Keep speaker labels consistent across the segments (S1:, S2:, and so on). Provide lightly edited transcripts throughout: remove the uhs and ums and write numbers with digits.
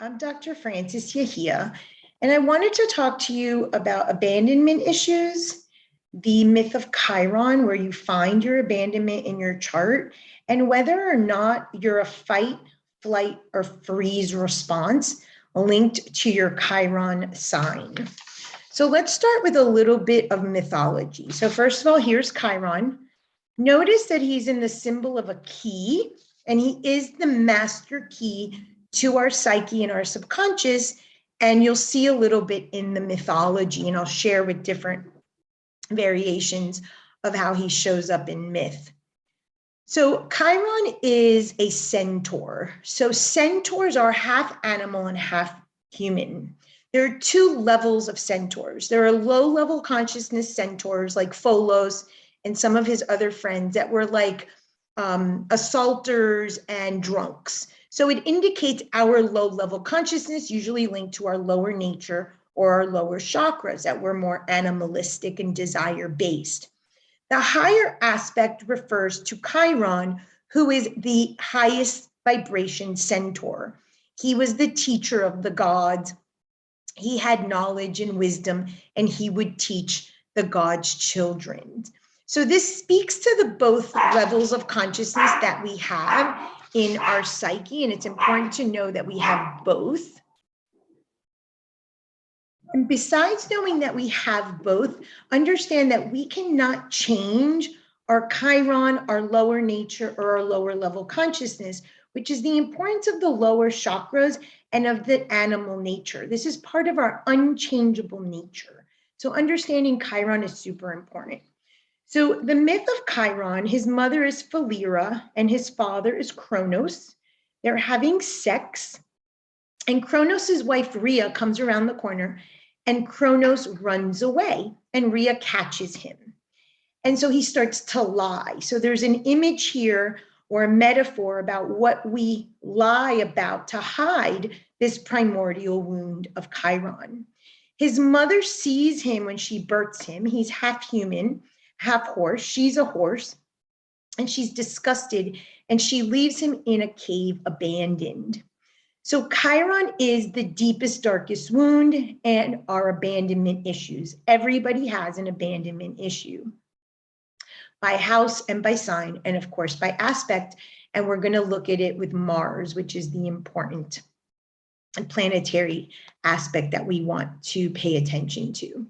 S1: I'm Dr. Frances Yahia, and I wanted to talk to you about abandonment issues, the myth of Chiron, where you find your abandonment in your chart, and whether or not you're a fight, flight, or freeze response linked to your Chiron sign. So let's start with a little bit of mythology. So first of all, here's Chiron. Notice that he's in the symbol of a key, and he is the master key to our psyche and our subconscious. And you'll see a little bit in the mythology, and I'll share with different variations of how he shows up in myth. So Chiron is a centaur. So centaurs are half animal and half human. There are two levels of centaurs. There are low-level consciousness centaurs like Pholos and some of his other friends that were like assaulters and drunks. So it indicates our low-level consciousness, usually linked to our lower nature or our lower chakras, that we're more animalistic and desire-based. The higher aspect refers to Chiron, who is the highest vibration centaur. He was the teacher of the gods. He had knowledge and wisdom, and he would teach the gods' children. So this speaks to the both levels of consciousness that we have in our psyche, and it's important to know that we have both. And besides knowing that we have both, understand that we cannot change our Chiron, our lower nature, or our lower level consciousness, which is the importance of the lower chakras and of the animal nature. This is part of our unchangeable nature. So understanding Chiron is super important. So the myth of Chiron, his mother is Philyra and his father is Kronos. They're having sex, and Kronos' wife Rhea comes around the corner, and Kronos runs away, and Rhea catches him. And so he starts to lie. So there's an image here or a metaphor about what we lie about to hide this primordial wound of Chiron. His mother sees him when she births him. He's half human, half horse. She's a horse, and she's disgusted, and she leaves him in a cave abandoned. So Chiron is the deepest, darkest wound and our abandonment issues. Everybody has an abandonment issue by house and by sign, and of course by aspect. And we're going to look at it with Mars, which is the important planetary aspect that we want to pay attention to.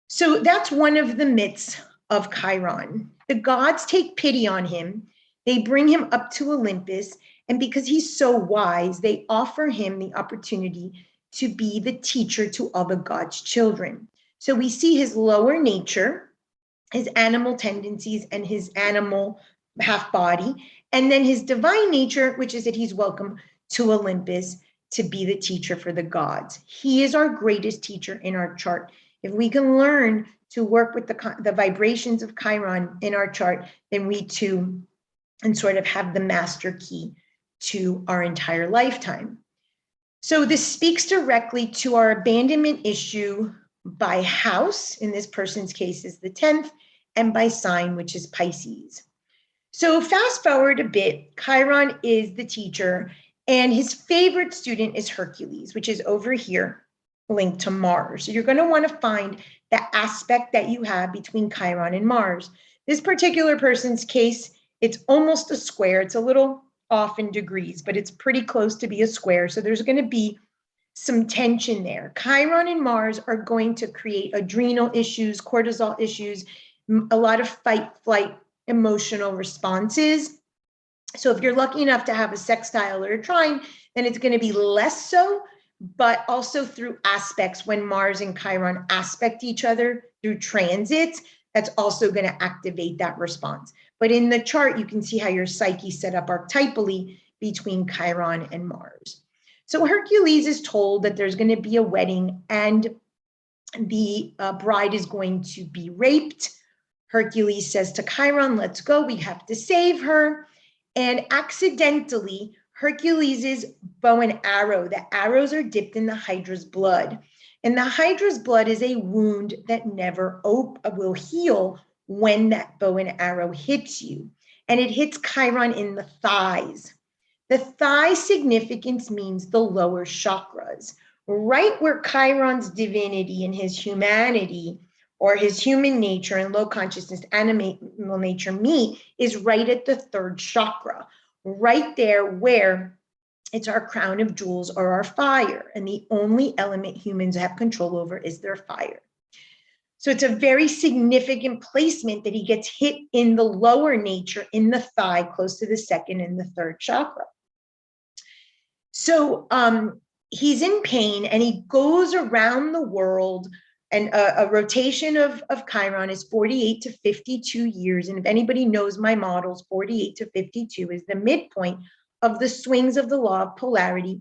S1: So that's one of the myths of Chiron. The gods take pity on him. They bring him up to Olympus, and because he's so wise, they offer him the opportunity to be the teacher to all the gods' children. So we see his lower nature, his animal tendencies, and his animal half body, and then his divine nature, which is that he's welcome to Olympus to be the teacher for the gods. He is our greatest teacher in our chart. If we can learn to work with the vibrations of Chiron in our chart, then we too and sort of have the master key to our entire lifetime. So this speaks directly to our abandonment issue by house, in this person's case is the 10th, and by sign, which is Pisces. So fast forward a bit, Chiron is the teacher, and his favorite student is Hercules, which is over here linked to Mars. So you're going to want to find the aspect that you have between Chiron and Mars. This particular person's case, it's almost a square. It's a little off in degrees, but it's pretty close to be a square. So there's going to be some tension there. Chiron and Mars are going to create adrenal issues, cortisol issues, a lot of fight, flight, emotional responses. So if you're lucky enough to have a sextile or a trine, then it's going to be less so, but also through aspects. When Mars and Chiron aspect each other through transits, that's also going to activate that response. But in the chart, you can see how your psyche set up archetypally between Chiron and Mars. So Hercules is told that there's going to be a wedding and the bride is going to be raped. Hercules says to Chiron, let's go, we have to save her. And accidentally, Hercules' bow and arrow, the arrows are dipped in the Hydra's blood. And the Hydra's blood is a wound that never will heal when that bow and arrow hits you. And it hits Chiron in the thighs. The thigh significance means the lower chakras, right where Chiron's divinity and his humanity or his human nature and low consciousness animal nature meet is right at the third chakra, right there where it's our crown of jewels or our fire. And the only element humans have control over is their fire. So it's a very significant placement that he gets hit in the lower nature, in the thigh, close to the second and the third chakra. So he's in pain and he goes around the world, and a rotation of Chiron is 48 to 52 years. And if anybody knows my models, 48 to 52 is the midpoint of the swings of the law of polarity,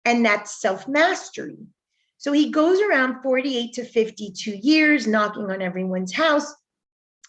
S1: and that's self-mastery. So he goes around 48 to 52 years, knocking on everyone's house,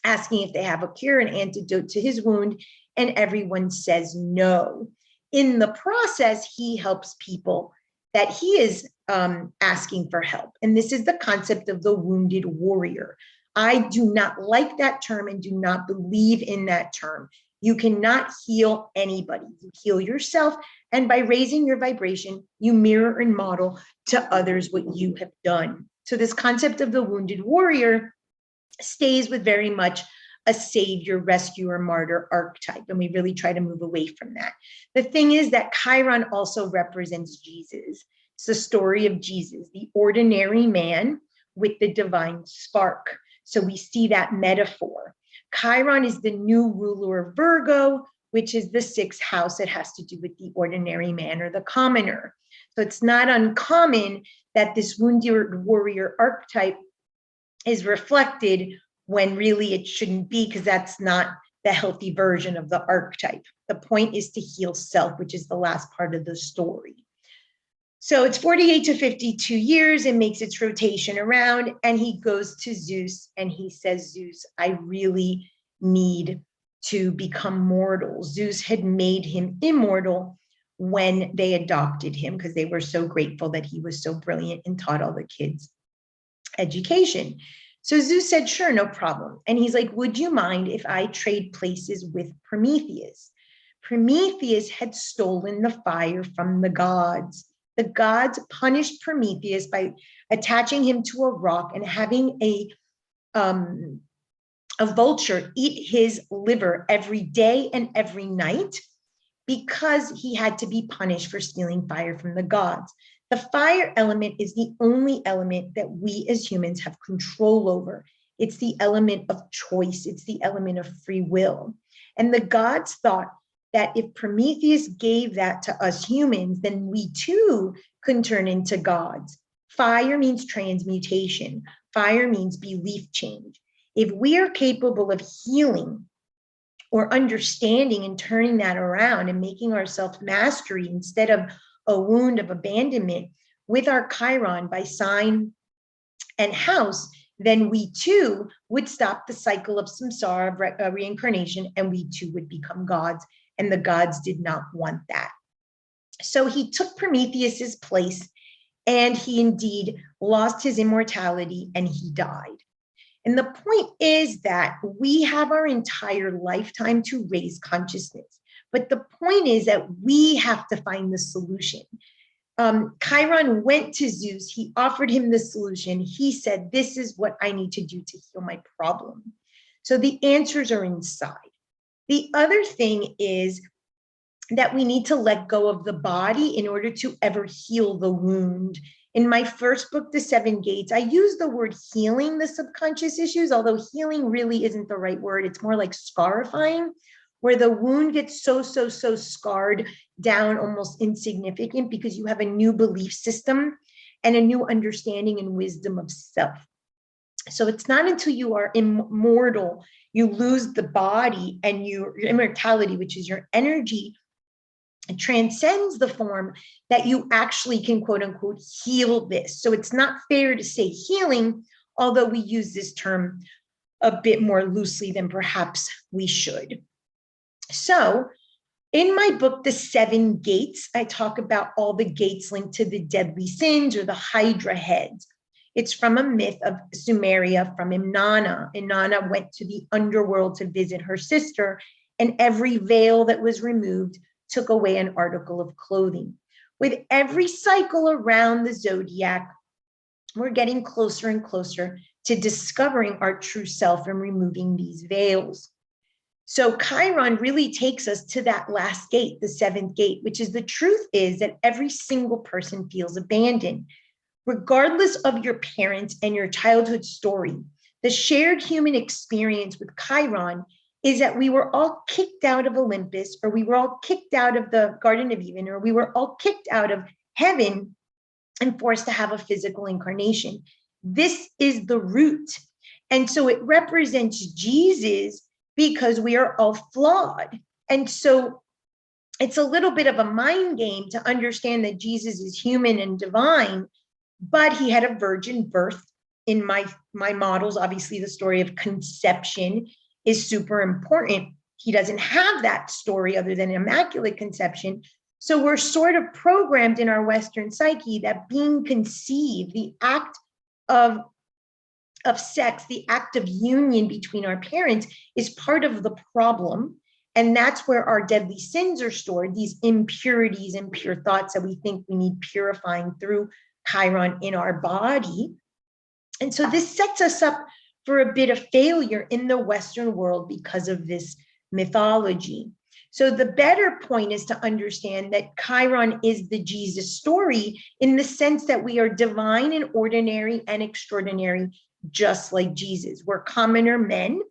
S1: asking if they have a cure, an antidote to his wound, and everyone says no. In the process, he helps people that he is asking for help. And this is the concept of the wounded warrior. I do not like that term and do not believe in that term. You cannot heal anybody. You heal yourself, and by raising your vibration, you mirror and model to others what you have done. So this concept of the wounded warrior stays with very much a savior, rescuer, martyr archetype, and we really try to move away from that. The thing is that Chiron also represents Jesus. It's the story of Jesus, the ordinary man with the divine spark. So we see that metaphor. Chiron is the new ruler of Virgo, which is the sixth house that has to do with the ordinary man or the commoner. So it's not uncommon that this wounded warrior archetype is reflected when really it shouldn't be, because that's not the healthy version of the archetype. The point is to heal self, which is the last part of the story. So it's 48 to 52 years, it makes its rotation around, and he goes to Zeus and he says, Zeus, I really need to become mortal. Zeus had made him immortal when they adopted him, because they were so grateful that he was so brilliant and taught all the kids education. So Zeus said, sure, no problem. And he's like, would you mind if I trade places with Prometheus? Prometheus had stolen the fire from the gods. The gods punished Prometheus by attaching him to a rock and having a vulture eat his liver every day and every night, because he had to be punished for stealing fire from the gods. The fire element is the only element that we as humans have control over. It's the element of choice. It's the element of free will. And the gods thought that if Prometheus gave that to us humans, then we too can turn into gods. Fire means transmutation. Fire means belief change. If we are capable of healing or understanding and turning that around and making ourselves mastery instead of a wound of abandonment with our Chiron by sign and house, then we too would stop the cycle of samsara, of reincarnation, and we too would become gods. And the gods did not want that. So he took Prometheus's place, and he indeed lost his immortality and he died. And the point is that we have our entire lifetime to raise consciousness. But the point is that we have to find the solution. Chiron went to Zeus. He offered him the solution. He said, this is what I need to do to heal my problem. So the answers are inside. The other thing is that we need to let go of the body in order to ever heal the wound. In my first book, The Seven Gates, I use the word healing the subconscious issues, although healing really isn't the right word. It's more like scarifying, where the wound gets so scarred down, almost insignificant, because you have a new belief system and a new understanding and wisdom of self. So it's not until you are immortal, you lose the body, and your immortality, which is your energy, transcends the form, that you actually can, quote unquote, heal this. So it's not fair to say healing, although we use this term a bit more loosely than perhaps we should. So in my book, The Seven Gates, I talk about all the gates linked to the deadly sins, or the Hydra heads. It's from a myth of Sumeria, from Inanna. Inanna went to the underworld to visit her sister, and every veil that was removed took away an article of clothing. With every cycle around the zodiac, we're getting closer and closer to discovering our true self and removing these veils. So Chiron really takes us to that last gate, the seventh gate, which is the truth is that every single person feels abandoned. Regardless of your parents and your childhood story, the shared human experience with Chiron is that we were all kicked out of Olympus, or we were all kicked out of the Garden of Eden, or we were all kicked out of heaven and forced to have a physical incarnation. This is the root. And so it represents Jesus because we are all flawed. And so it's a little bit of a mind game to understand that Jesus is human and divine, but he had a virgin birth. In my models, obviously the story of conception is super important. He doesn't have that story other than immaculate conception. So we're sort of programmed in our Western psyche that being conceived, the act of sex, the act of union between our parents, is part of the problem. And that's where our deadly sins are stored, these impurities and pure thoughts that we think we need purifying through Chiron in our body. And so this sets us up for a bit of failure in the Western world because of this mythology. So the better point is to understand that Chiron is the Jesus story in the sense that we are divine and ordinary and extraordinary, just like Jesus. We're commoner men,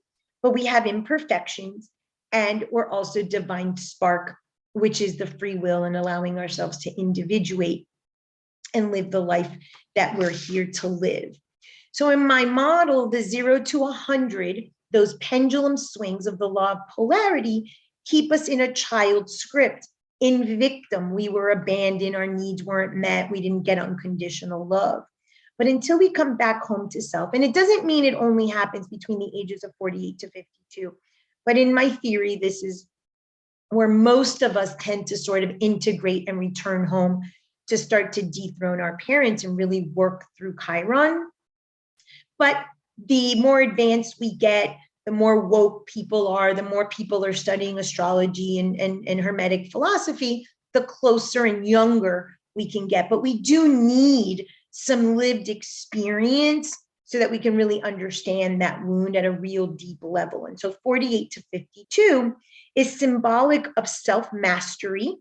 S1: but we have imperfections, and we're also divine spark, which is the free will and allowing ourselves to individuate and live the life that we're here to live. So in my model, the 0 to 100, those pendulum swings of the law of polarity keep us in a child script. In victim, we were abandoned, our needs weren't met, we didn't get unconditional love. But until we come back home to self, and it doesn't mean it only happens between the ages of 48 to 52, but in my theory, this is where most of us tend to sort of integrate and return home to start to dethrone our parents and really work through Chiron. But the more advanced we get, the more woke people are, the more people are studying astrology and Hermetic philosophy, the closer and younger we can get. But we do need some lived experience so that we can really understand that wound at a real deep level. And so 48 to 52 is symbolic of self-mastery,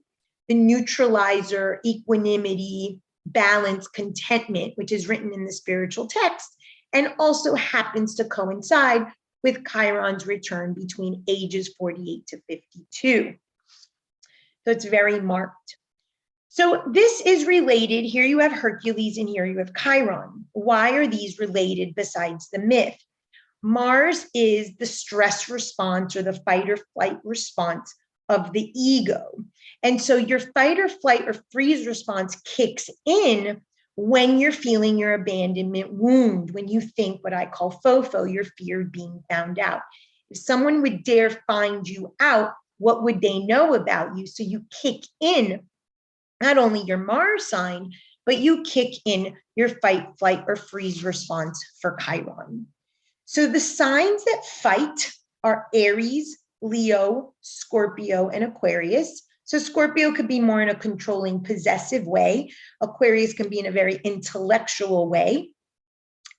S1: the neutralizer, equanimity, balance, contentment, which is written in the spiritual text, and also happens to coincide with Chiron's return between ages 48 to 52. So it's very marked. So this is related. Here you have Hercules and here you have Chiron. Why are these related besides the myth? Mars is the stress response or the fight or flight response of the ego. And so your fight or flight or freeze response kicks in when you're feeling your abandonment wound, when you think what I call FOFO, your fear of being found out. If someone would dare find you out, what would they know about you? So you kick in not only your Mars sign, but you kick in your fight, flight, or freeze response for Chiron. So the signs that fight are Aries, Leo, Scorpio, and Aquarius. So Scorpio could be more in a controlling, possessive way. Aquarius can be in a very intellectual way.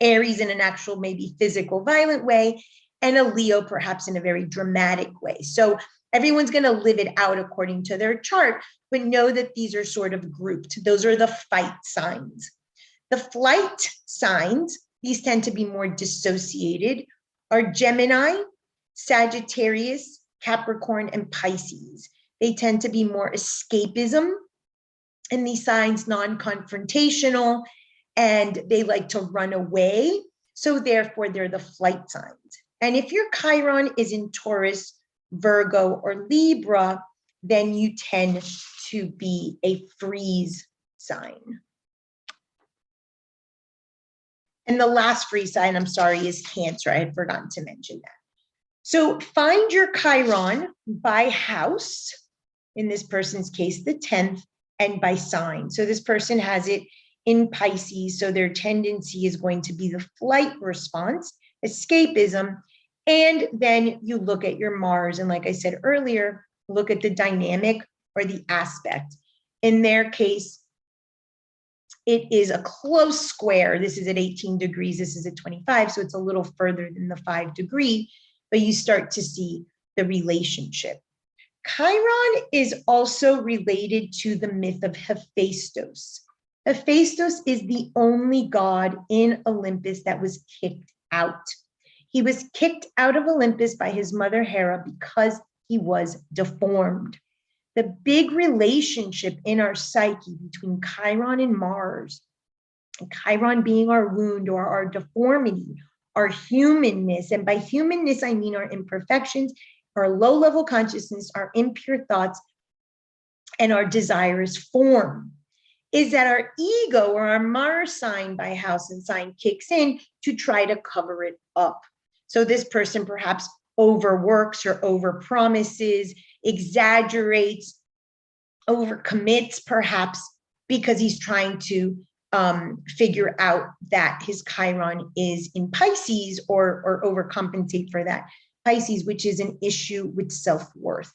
S1: Aries in an actual, maybe physical, violent way. And a Leo perhaps in a very dramatic way. So everyone's going to live it out according to their chart, but know that these are sort of grouped. Those are the fight signs. The flight signs, these tend to be more dissociated, are Gemini, Sagittarius, Capricorn, and Pisces. They tend to be more escapism, and these signs non-confrontational, and they like to run away. So therefore, they're the flight signs. And if your Chiron is in Taurus, Virgo, or Libra, then you tend to be a freeze sign. And the last freeze sign, I'm sorry, is Cancer. I had forgotten to mention that. So find your Chiron by house, in this person's case, the 10th, and by sign. So this person has it in Pisces, so their tendency is going to be the flight response, escapism, and then you look at your Mars, and like I said earlier, look at the dynamic or the aspect. In their case, it is a close square. This is at 18 degrees. This is at 25. So it's a little further than the 5 degree, but you start to see the relationship. Chiron is also related to the myth of Hephaestus. Hephaestus is the only god in Olympus that was kicked out. He was kicked out of Olympus by his mother Hera because he was deformed. The big relationship in our psyche between Chiron and Mars, and Chiron being our wound or our deformity, our humanness, and by humanness, I mean our imperfections, our low-level consciousness, our impure thoughts, and our desirous form, is that our ego or our Mars sign by house and sign kicks in to try to cover it up. So this person perhaps overworks or overpromises, exaggerates, overcommits perhaps because he's trying to figure out that his Chiron is in Pisces or overcompensate for that Pisces, which is an issue with self-worth.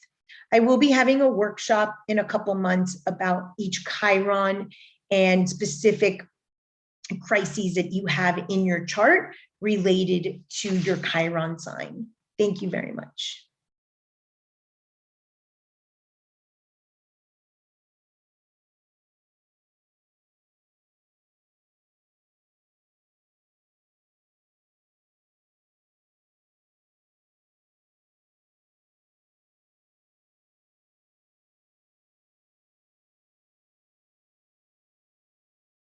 S1: I will be having a workshop in a couple months about each Chiron and specific crises that you have in your chart related to your Chiron sign. Thank you very much.